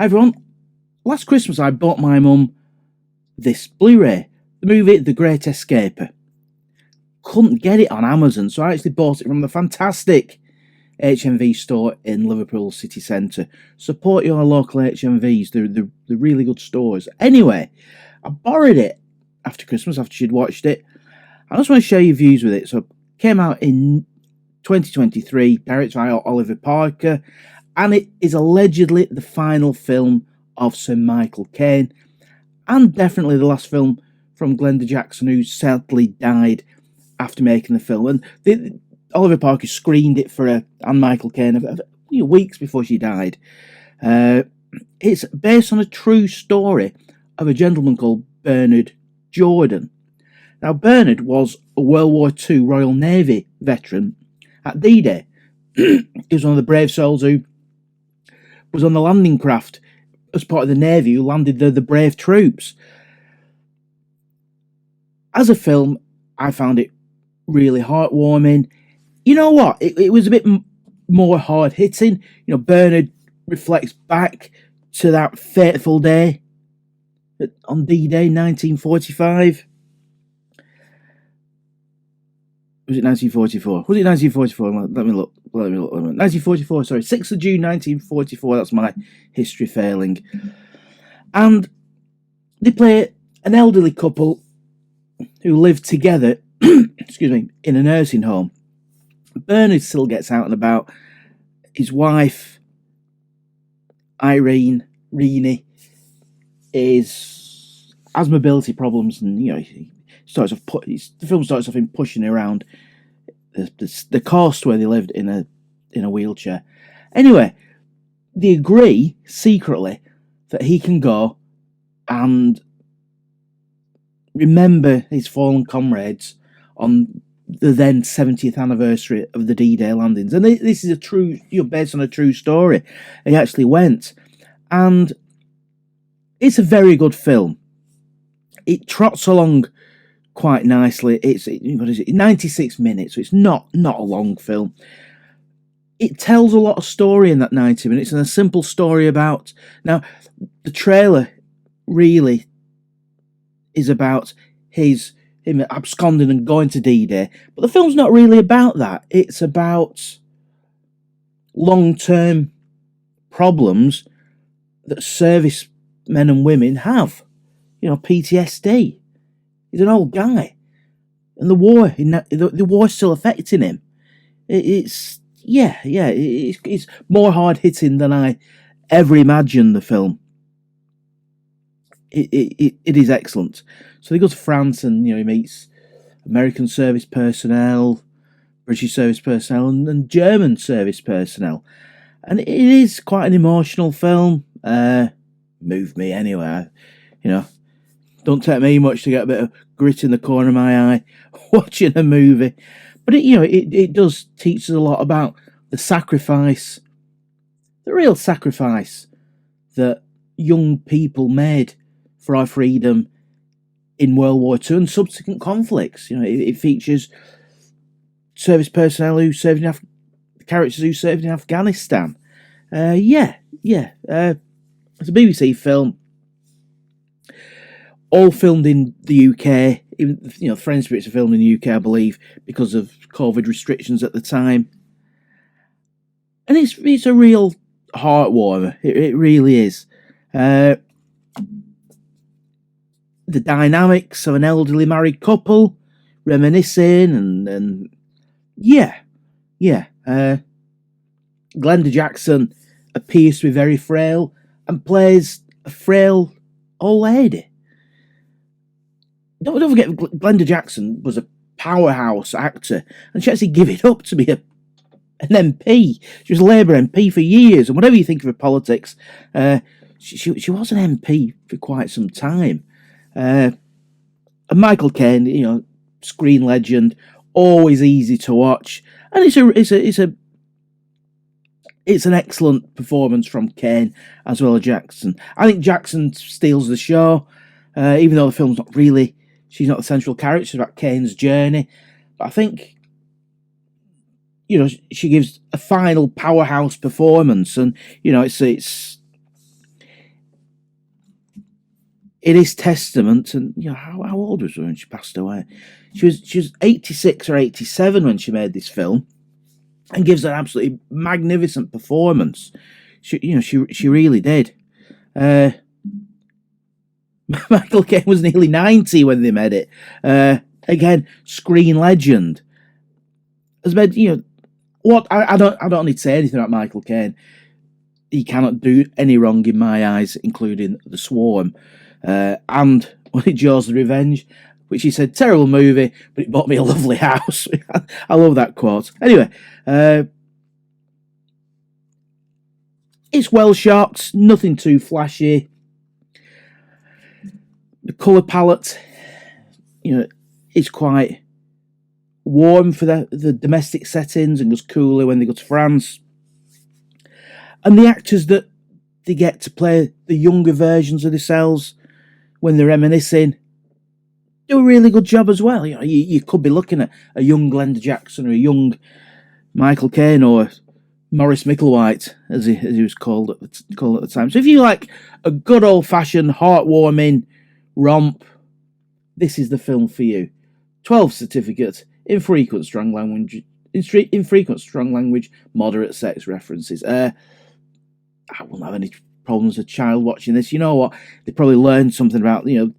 Hi everyone, last Christmas I bought my mum this Blu Ray, the movie The Great Escaper. Couldn't get it on Amazon, so I actually bought it from the fantastic HMV store in Liverpool city centre. Support your local HMVs, they're really good stores. Anyway, I borrowed it after Christmas, after she'd watched it. I just want to share your views with it. So it came out in 2023, directed by Oliver Parker, and it is allegedly the final film of Sir Michael Caine, and definitely the last film from Glenda Jackson, who sadly died after making the film. And Oliver Parker screened it for her and Michael Caine weeks before she died. It's based on a true story of a gentleman called Bernard Jordan. Now, Bernard was a World War II Royal Navy veteran at D-Day. He was one of the brave souls who was on the landing craft as part of the Navy who landed the brave troops. As a film, I found it really heartwarming. You know what? It was a bit more hard-hitting. You know, Bernard reflects back to that fateful day on D-Day, 1945. Was it 1944? Was it 1944? Let me look. 1944, sorry. 6th of June, 1944. That's my history failing. And they play an elderly couple who live together, excuse me, in a nursing home. Bernard still gets out and about. His wife, Renee, has mobility problems, and the film starts off in pushing around the coast where they lived in a wheelchair. Anyway, they agree secretly that he can go and remember his fallen comrades on the then 70th anniversary of the D-Day landings. And this is a true, based on a true story. He actually went, and it's a very good film. It trots along quite nicely. It's 96 minutes, so it's not a long film. It tells a lot of story in that 90 minutes, and a simple story about... Now, the trailer really is about him absconding and going to D-Day, but the film's not really about that. It's about long-term problems that servicemen and women have. PTSD. He's an old guy, and the war's still affecting him. It's more hard hitting than I ever imagined. The film. It is excellent. So he goes to France, and he meets American service personnel, British service personnel, and German service personnel, and it is quite an emotional film. Moved me anyway. Don't take me much to get a bit of grit in the corner of my eye watching a movie. But it does teach us a lot about the sacrifice, the real sacrifice that young people made for our freedom in World War II and subsequent conflicts. It features service personnel who served in characters who served in Afghanistan. It's a BBC film. All filmed in the UK. Even Friend Spirits are filmed in the UK, I believe, because of COVID restrictions at the time. And it's a real heartwarmer. It really is. The dynamics of an elderly married couple, reminiscing, and Glenda Jackson appears to be very frail and plays a frail old lady. Don't forget, Glenda Jackson was a powerhouse actor, and she actually gave it up to be an MP. She was a Labour MP for years, and whatever you think of her politics, she was an MP for quite some time. And Michael Caine, screen legend, always easy to watch, and it's an excellent performance from Caine as well as Jackson. I think Jackson steals the show, even though the film's not really. She's not the central character. It's about Caine's journey. But I think, she gives a final powerhouse performance, and it's it is testament. And you know, how old was she when she passed away? She was 86 or 87 when she made this film, and gives an absolutely magnificent performance. She really did. Michael Caine was nearly 90 when they made it. Again, screen legend. Has made, you know, what I don't need to say anything about Michael Caine. He cannot do any wrong in my eyes, including The Swarm, and Jaws the Revenge, which he said, terrible movie, but it bought me a lovely house. I love that quote. Anyway, it's well shot, nothing too flashy. The colour palette, you know, is quite warm for the domestic settings and goes cooler when they go to France. And the actors that they get to play the younger versions of themselves when they're reminiscing do a really good job as well. You know, you could be looking at a young Glenda Jackson or a young Michael Caine or Maurice Micklewhite, as he was called at the time. So if you like a good old-fashioned, heartwarming romp, this is the film for you. 12 certificate, infrequent strong language, moderate sex references. I wouldn't have any problems with a child watching this. You know what? They probably learned something about, you know,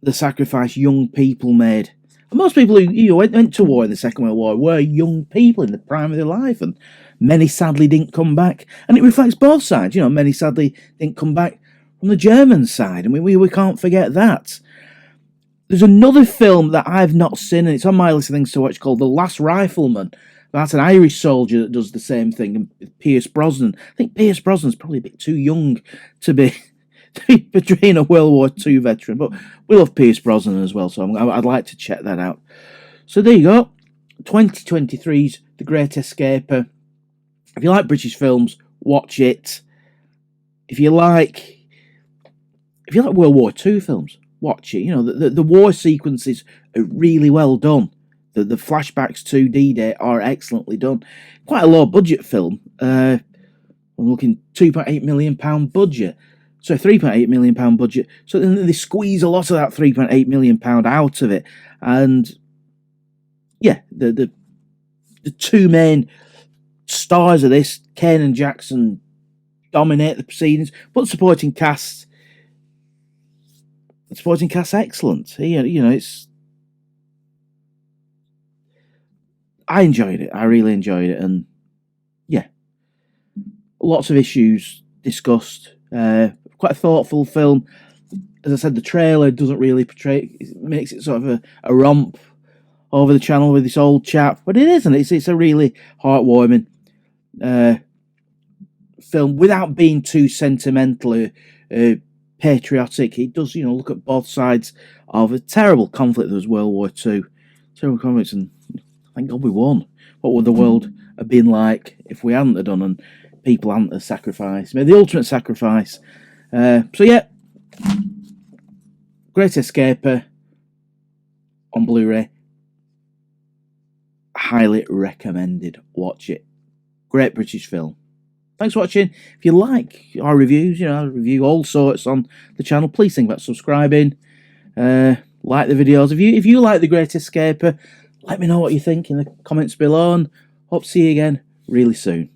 the sacrifice young people made. And most people who went to war in the Second World War were young people in the prime of their life, and many sadly didn't come back. And it reflects both sides. You know, many sadly didn't come back from the German side. I mean, we can't forget that. There's another film that I've not seen, and it's on my list of things to watch, called The Last Rifleman. That's an Irish soldier that does the same thing, and Pierce Brosnan. I think Pierce Brosnan's probably a bit too young to be portraying a World War II veteran, but we love Pierce Brosnan as well, so I'd like to check that out. So there you go, 2023's The Great Escaper. If you like British films, watch it. If you like World War II films, watch it. You know, the war sequences are really well done. The flashbacks to D-Day are excellently done. Quite a low budget film. I'm looking £2.8 million budget. So £3.8 million budget. So then they squeeze a lot of that £3.8 million out of it. And yeah, the two main stars of this, Caine and Jackson, dominate the proceedings. But supporting cast excellent. You know, I enjoyed it. I really enjoyed it, and yeah, lots of issues discussed. Quite a thoughtful film. As I said, the trailer doesn't really portray. It makes it sort of a romp over the channel with this old chap, but it isn't. It's a really heartwarming film without being too sentimental, patriotic. It does, you know, look at both sides of a terrible conflict that was World War II. Terrible conflicts, and thank God we won. What would the world have been like if we hadn't have done, and people hadn't have sacrificed? Made the ultimate sacrifice. So yeah, Great Escaper on Blu Ray. Highly recommended. Watch it. Great British film. Thanks for watching. If you like our reviews, you know, I review all sorts on the channel. Please think about subscribing. Like the videos. If you like The Great Escaper, let me know what you think in the comments below, and hope to see you again really soon.